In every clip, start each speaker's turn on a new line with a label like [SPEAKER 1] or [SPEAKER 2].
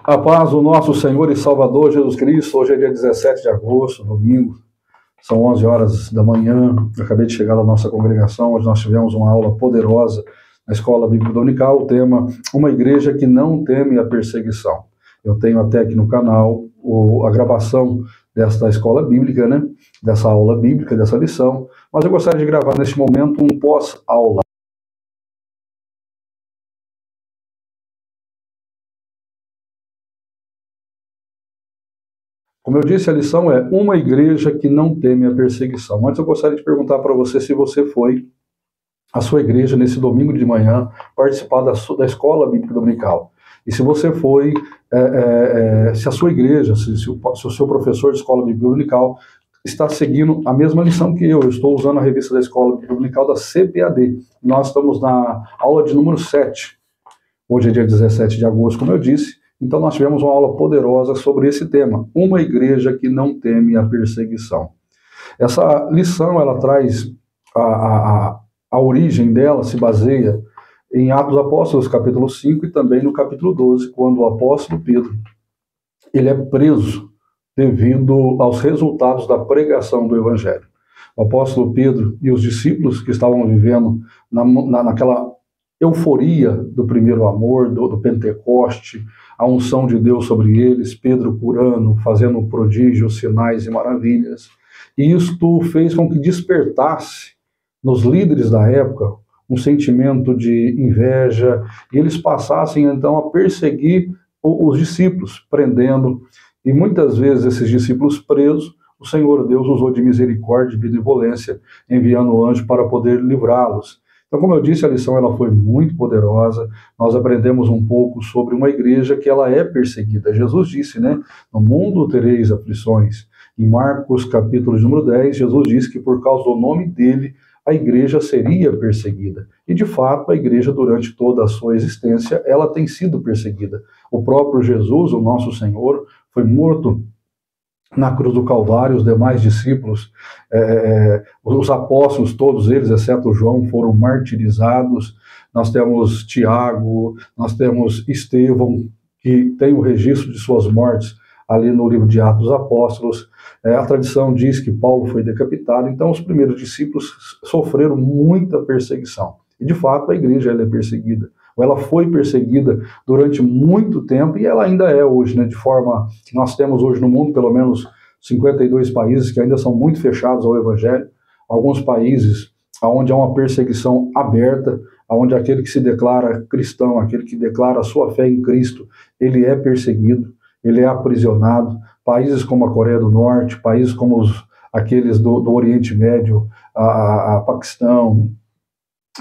[SPEAKER 1] A paz do nosso Senhor e Salvador Jesus Cristo. Hoje é dia 17 de agosto, domingo, são 11 horas da manhã. Eu acabei de chegar na nossa congregação, onde nós tivemos uma aula poderosa na Escola Bíblica Dominical, o tema: uma igreja que não teme a perseguição. Eu tenho até aqui no canal a gravação desta escola bíblica, né? Dessa aula bíblica, dessa lição, mas eu gostaria de gravar neste momento um pós-aula. Como eu disse, a lição é uma igreja que não teme a perseguição. Mas eu gostaria de perguntar para você se você foi à sua igreja nesse domingo de manhã participar da Escola Bíblica Dominical. E se você foi, se a sua igreja, se o seu professor de Escola Bíblica Dominical está seguindo a mesma lição que eu estou usando a revista da Escola Bíblica Dominical da CBAD. Nós estamos na aula de número 7. Hoje é dia 17 de agosto, como eu disse. Então nós tivemos uma aula poderosa sobre esse tema, uma igreja que não teme a perseguição. Essa lição, ela traz, a origem dela se baseia em Atos dos Apóstolos, capítulo 5, e também no capítulo 12, quando o apóstolo Pedro, ele é preso devido aos resultados da pregação do Evangelho. O apóstolo Pedro e os discípulos que estavam vivendo naquela euforia do primeiro amor, do Pentecoste, a unção de Deus sobre eles, Pedro curando, fazendo prodígios, sinais e maravilhas. E isto fez com que despertasse nos líderes da época um sentimento de inveja, e eles passassem então a perseguir os discípulos, prendendo, e muitas vezes esses discípulos presos, o Senhor Deus usou de misericórdia e benevolência, enviando o anjo para poder livrá-los. Então, como eu disse, a lição ela foi muito poderosa. Nós aprendemos um pouco sobre uma igreja que ela é perseguida. Jesus disse, né? No mundo tereis aflições. Em Marcos, capítulo número 10, Jesus disse que por causa do nome dele, a igreja seria perseguida. E, de fato, a igreja, durante toda a sua existência, ela tem sido perseguida. O próprio Jesus, o nosso Senhor, foi morto na cruz do Calvário. Os demais discípulos, os apóstolos, todos eles, exceto João, foram martirizados. Nós temos Tiago, nós temos Estevão, que tem o registro de suas mortes ali no livro de Atos dos Apóstolos. A tradição diz que Paulo foi decapitado. Então os primeiros discípulos sofreram muita perseguição. E de fato a igreja ela é perseguida. Ela foi perseguida durante muito tempo e ela ainda é hoje, né? De forma que nós temos hoje no mundo pelo menos 52 países que ainda são muito fechados ao Evangelho. Alguns países onde há uma perseguição aberta, onde aquele que se declara cristão, aquele que declara a sua fé em Cristo, ele é perseguido, ele é aprisionado. Países como a Coreia do Norte, países como aqueles do Oriente Médio, a Paquistão,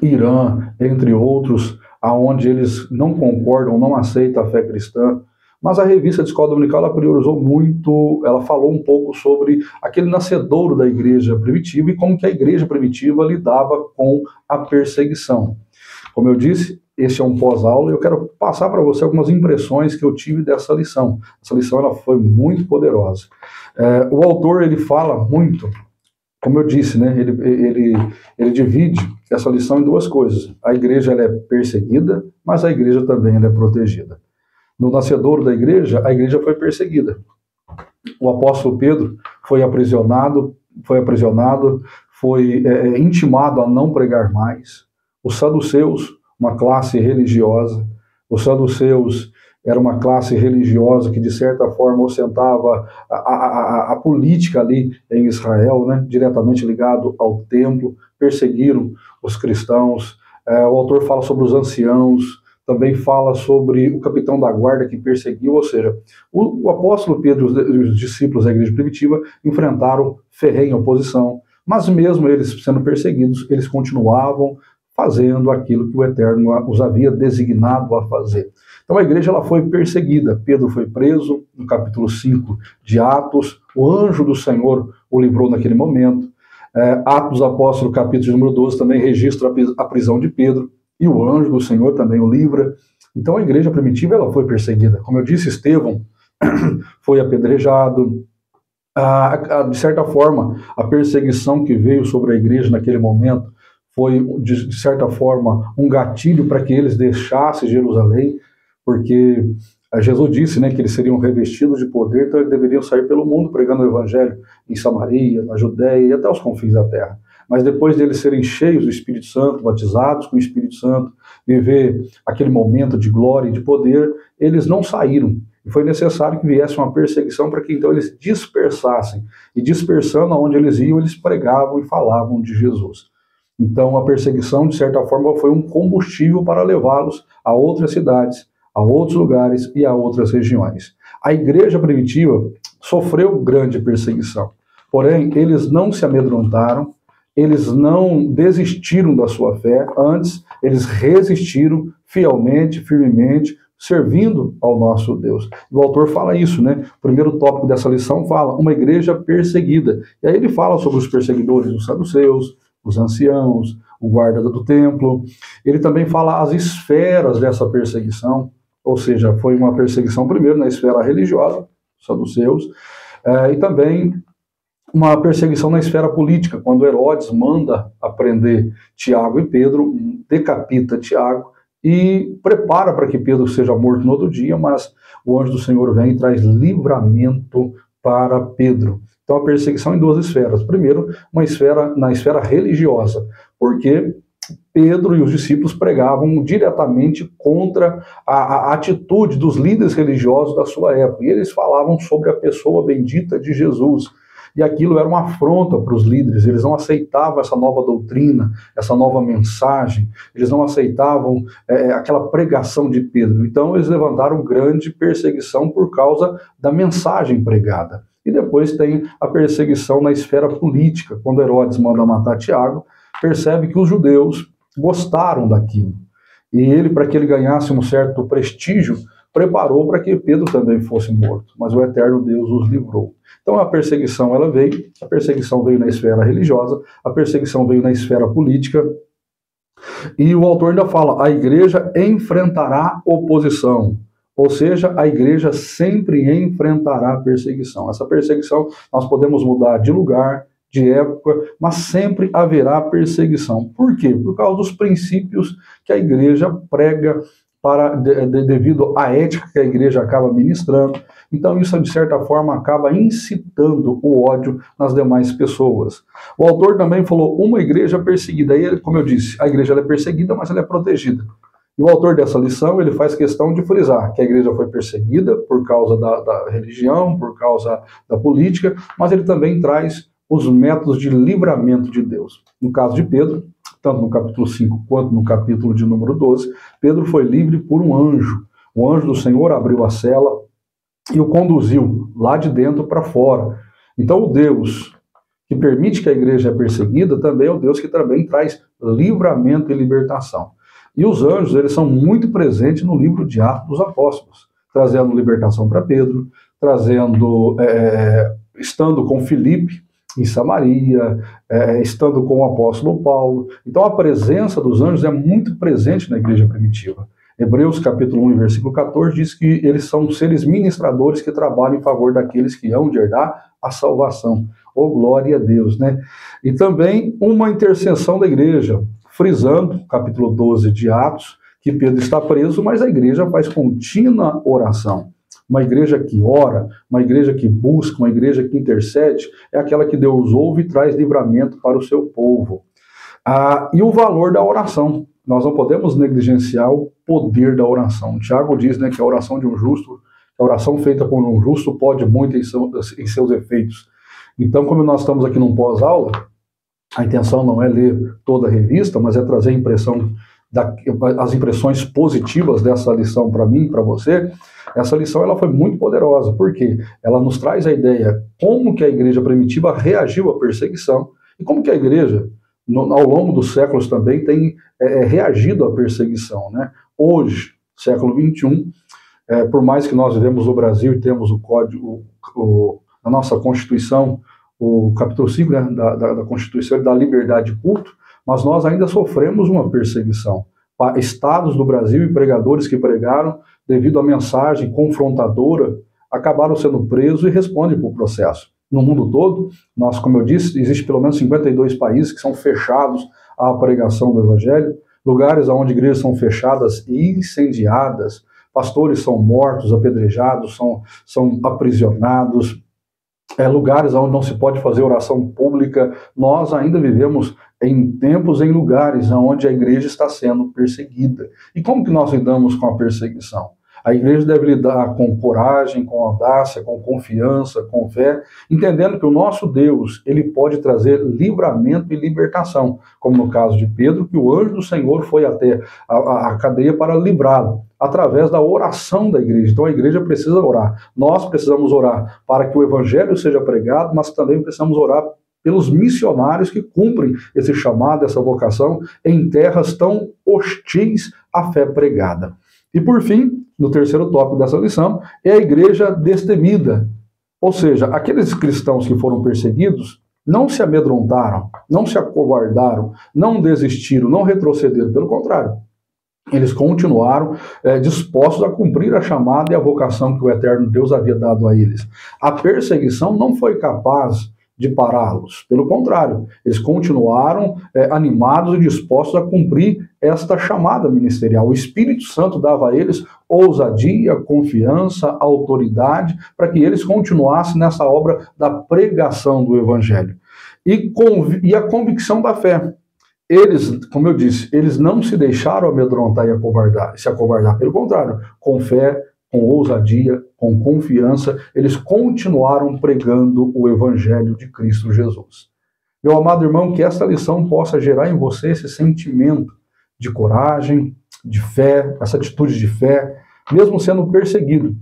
[SPEAKER 1] Irã, entre outros, aonde eles não concordam, não aceitam a fé cristã. Mas a revista de Escola Dominical ela priorizou muito, ela falou um pouco sobre aquele nascedouro da igreja primitiva e como que a igreja primitiva lidava com a perseguição. Como eu disse, este é um pós-aula e eu quero passar para você algumas impressões que eu tive dessa lição. Essa lição ela foi muito poderosa. O autor ele fala muito, como eu disse, né, ele divide essa lição em duas coisas. A igreja ela é perseguida, mas a igreja também ela é protegida. No nascedouro da igreja, a igreja foi perseguida. O apóstolo Pedro foi aprisionado, foi intimado a não pregar mais. Os saduceus, uma classe religiosa, os saduceus era uma classe religiosa que, de certa forma, ostentava a política ali em Israel, né, diretamente ligado ao templo, perseguiram os cristãos. O autor fala sobre os anciãos, também fala sobre o capitão da guarda que perseguiu, ou seja, o apóstolo Pedro e os discípulos da igreja primitiva enfrentaram ferrenha oposição, mas mesmo eles sendo perseguidos, eles continuavam fazendo aquilo que o Eterno os havia designado a fazer. Então a igreja ela foi perseguida. Pedro foi preso, no capítulo 5 de Atos, o anjo do Senhor o livrou naquele momento. Atos dos Apóstolos, capítulo número 12, também registra a prisão de Pedro, e o anjo do Senhor também o livra. Então a igreja primitiva ela foi perseguida. Como eu disse, Estevão foi apedrejado. De certa forma, a perseguição que veio sobre a igreja naquele momento foi, de certa forma, um gatilho para que eles deixassem Jerusalém, porque Jesus disse, né, que eles seriam revestidos de poder, então eles deveriam sair pelo mundo pregando o evangelho em Samaria, na Judéia e até os confins da terra. Mas depois deles serem cheios do Espírito Santo, batizados com o Espírito Santo, viver aquele momento de glória e de poder, eles não saíram. E foi necessário que viesse uma perseguição para que então eles dispersassem. E dispersando aonde eles iam, eles pregavam e falavam de Jesus. Então a perseguição, de certa forma, foi um combustível para levá-los a outras cidades, a outros lugares e a outras regiões. A igreja primitiva sofreu grande perseguição. Porém, eles não se amedrontaram, eles não desistiram da sua fé, antes eles resistiram fielmente, firmemente, servindo ao nosso Deus. O autor fala isso, né? O primeiro tópico dessa lição fala uma igreja perseguida. E aí ele fala sobre os perseguidores, os saduceus, os anciãos, o guarda do templo. Ele também fala as esferas dessa perseguição, ou seja, foi uma perseguição primeiro na esfera religiosa, os saduceus, e também uma perseguição na esfera política, quando Herodes manda prender Tiago e Pedro, decapita Tiago e prepara para que Pedro seja morto no outro dia, mas o anjo do Senhor vem e traz livramento para Pedro. Então a perseguição em duas esferas. Primeiro, na esfera religiosa, porque Pedro e os discípulos pregavam diretamente contra a atitude dos líderes religiosos da sua época, e eles falavam sobre a pessoa bendita de Jesus. E aquilo era uma afronta para os líderes, eles não aceitavam essa nova doutrina, essa nova mensagem, eles não aceitavam aquela pregação de Pedro. Então eles levantaram grande perseguição por causa da mensagem pregada. E depois tem a perseguição na esfera política, quando Herodes manda matar Tiago, percebe que os judeus gostaram daquilo. E ele, para que ele ganhasse um certo prestígio, preparou para que Pedro também fosse morto, mas o eterno Deus os livrou. Então a perseguição veio na esfera religiosa, a perseguição veio na esfera política, e o autor ainda fala, a igreja enfrentará oposição, ou seja, a igreja sempre enfrentará perseguição. Essa perseguição nós podemos mudar de lugar, de época, mas sempre haverá perseguição. Por quê? Por causa dos princípios que a igreja prega, devido à ética que a igreja acaba ministrando. Então isso, de certa forma, acaba incitando o ódio nas demais pessoas. O autor também falou, uma igreja perseguida. Aí, como eu disse, a igreja é perseguida, mas ela é protegida. E o autor dessa lição, ele faz questão de frisar que a igreja foi perseguida por causa da religião, por causa da política, mas ele também traz os métodos de livramento de Deus. No caso de Pedro, tanto no capítulo 5 quanto no capítulo de número 12, Pedro foi livre por um anjo. O anjo do Senhor abriu a cela e o conduziu lá de dentro para fora. Então o Deus que permite que a igreja é perseguida também é o Deus que também traz livramento e libertação. E os anjos, eles são muito presentes no livro de Atos dos Apóstolos, trazendo libertação para Pedro, estando com Filipe em Samaria, estando com o apóstolo Paulo. Então a presença dos anjos é muito presente na igreja primitiva. Hebreus capítulo 1, versículo 14 diz que eles são seres ministradores que trabalham em favor daqueles que hão de herdar a salvação. Oh, glória a Deus, né? E também uma intercessão da igreja, frisando, capítulo 12 de Atos, que Pedro está preso, mas a igreja faz contínua oração. Uma igreja que ora, uma igreja que busca, uma igreja que intercede, é aquela que Deus ouve e traz livramento para o seu povo. E o valor da oração. Nós não podemos negligenciar o poder da oração. Tiago diz, né, que a oração de um justo, a oração feita por um justo pode muito em seus efeitos. Então, como nós estamos aqui num pós-aula, a intenção não é ler toda a revista, mas é trazer as impressões positivas dessa lição para mim e para você. Essa lição ela foi muito poderosa, porque ela nos traz a ideia como que a igreja primitiva reagiu à perseguição e como que a igreja, ao longo dos séculos também, tem reagido à perseguição, né? Hoje, século XXI, por mais que nós vivemos no Brasil e temos o código, na nossa Constituição, o capítulo 5, né, da Constituição da liberdade de culto, mas nós ainda sofremos uma perseguição. Estados do Brasil e pregadores que pregaram, devido à mensagem confrontadora, acabaram sendo presos e respondem por processo. No mundo todo, nós, como eu disse, existe pelo menos 52 países que são fechados à pregação do Evangelho, lugares onde igrejas são fechadas e incendiadas pastores são mortos, apedrejados, são aprisionados, lugares onde não se pode fazer oração pública. Nós ainda vivemos em tempos, em lugares onde a igreja está sendo perseguida. E como que nós lidamos com a perseguição? A igreja deve lidar com coragem, com audácia, com confiança, com fé, entendendo que o nosso Deus, ele pode trazer livramento e libertação, como no caso de Pedro, que o anjo do Senhor foi até a cadeia para livrá-lo, através da oração da igreja. Então a igreja precisa orar. Nós precisamos orar para que o evangelho seja pregado, mas também precisamos orar pelos missionários que cumprem esse chamado, essa vocação, em terras tão hostis à fé pregada. E por fim, no terceiro tópico dessa lição, é a igreja destemida. Ou seja, aqueles cristãos que foram perseguidos não se amedrontaram, não se acovardaram, não desistiram, não retrocederam. Pelo contrário, eles continuaram dispostos a cumprir a chamada e a vocação que o eterno Deus havia dado a eles. A perseguição não foi capaz de pará-los. Pelo contrário, eles continuaram animados e dispostos a cumprir esta chamada ministerial. O Espírito Santo dava a eles ousadia, confiança, autoridade, para que eles continuassem nessa obra da pregação do Evangelho. E a convicção da fé. Eles, como eu disse, eles não se deixaram amedrontar e se acovardar. Pelo contrário, com fé, com ousadia, com confiança, eles continuaram pregando o Evangelho de Cristo Jesus. Meu amado irmão, que esta lição possa gerar em você esse sentimento de coragem, de fé, essa atitude de fé, mesmo sendo perseguido.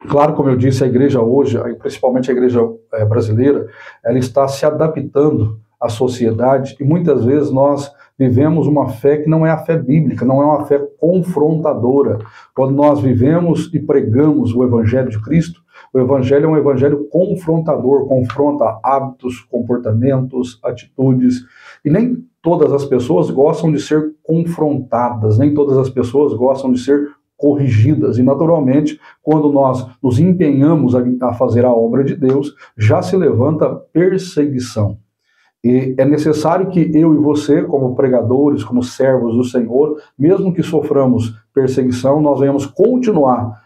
[SPEAKER 1] Claro, como eu disse, a igreja hoje, principalmente a igreja brasileira, ela está se adaptando à sociedade e muitas vezes nós vivemos uma fé que não é a fé bíblica, não é uma fé confrontadora. Quando nós vivemos e pregamos o Evangelho de Cristo, o Evangelho é um Evangelho confrontador, confronta hábitos, comportamentos, atitudes, e nem todas as pessoas gostam de ser confrontadas, nem todas as pessoas gostam de ser corrigidas, e naturalmente, quando nós nos empenhamos a fazer a obra de Deus, já se levanta perseguição. E é necessário que eu e você, como pregadores, como servos do Senhor, mesmo que soframos perseguição, nós venhamos continuar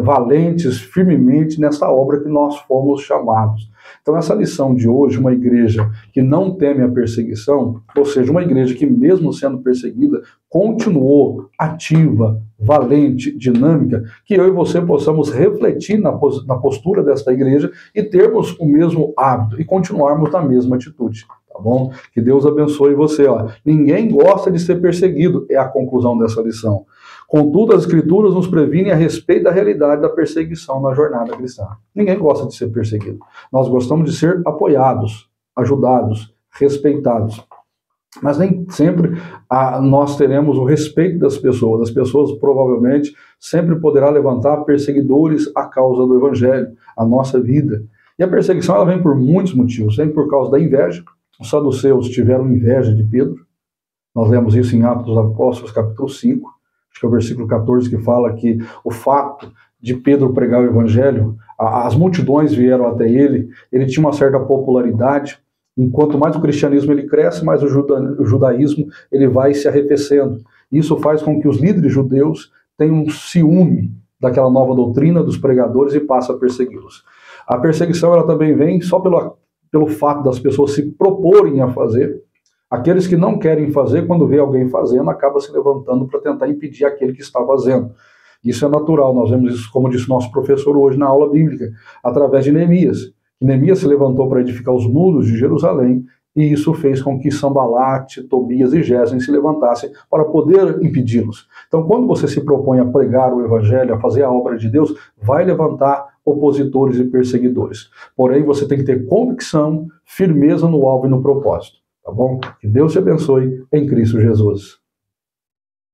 [SPEAKER 1] valentes, firmemente, nessa obra que nós fomos chamados. Então, essa lição de hoje, uma igreja que não teme a perseguição, ou seja, uma igreja que, mesmo sendo perseguida, continuou ativa, valente, dinâmica, que eu e você possamos refletir na postura desta igreja e termos o mesmo hábito e continuarmos na mesma atitude. Tá bom? Que Deus abençoe você. Ninguém gosta de ser perseguido, é a conclusão dessa lição. Contudo, as Escrituras nos previnem a respeito da realidade da perseguição na jornada cristã. Ninguém gosta de ser perseguido. Nós gostamos de ser apoiados, ajudados, respeitados. Mas nem sempre nós teremos o respeito das pessoas. As pessoas provavelmente sempre poderão levantar perseguidores à causa do Evangelho, a nossa vida. E a perseguição ela vem por muitos motivos. Vem por causa da inveja. Os saduceus tiveram inveja de Pedro. Nós lemos isso em Atos dos Apóstolos, capítulo 5. Acho que é o versículo 14 que fala que o fato de Pedro pregar o Evangelho, as multidões vieram até ele tinha uma certa popularidade. Enquanto mais o cristianismo ele cresce, mais o judaísmo ele vai se arrefecendo. Isso faz com que os líderes judeus tenham um ciúme daquela nova doutrina dos pregadores e passam a persegui-los. A perseguição ela também vem só pelo fato das pessoas se proporem a fazer. Aqueles que não querem fazer, quando vê alguém fazendo, acaba se levantando para tentar impedir aquele que está fazendo. Isso é natural, nós vemos isso, como disse o nosso professor hoje na aula bíblica, através de Neemias. Neemias se levantou para edificar os muros de Jerusalém, e isso fez com que Sambalate, Tobias e Gesem se levantassem para poder impedi-los. Então, quando você se propõe a pregar o Evangelho, a fazer a obra de Deus, vai levantar opositores e perseguidores. Porém, você tem que ter convicção, firmeza no alvo e no propósito. Tá bom? Que Deus te abençoe em Cristo Jesus.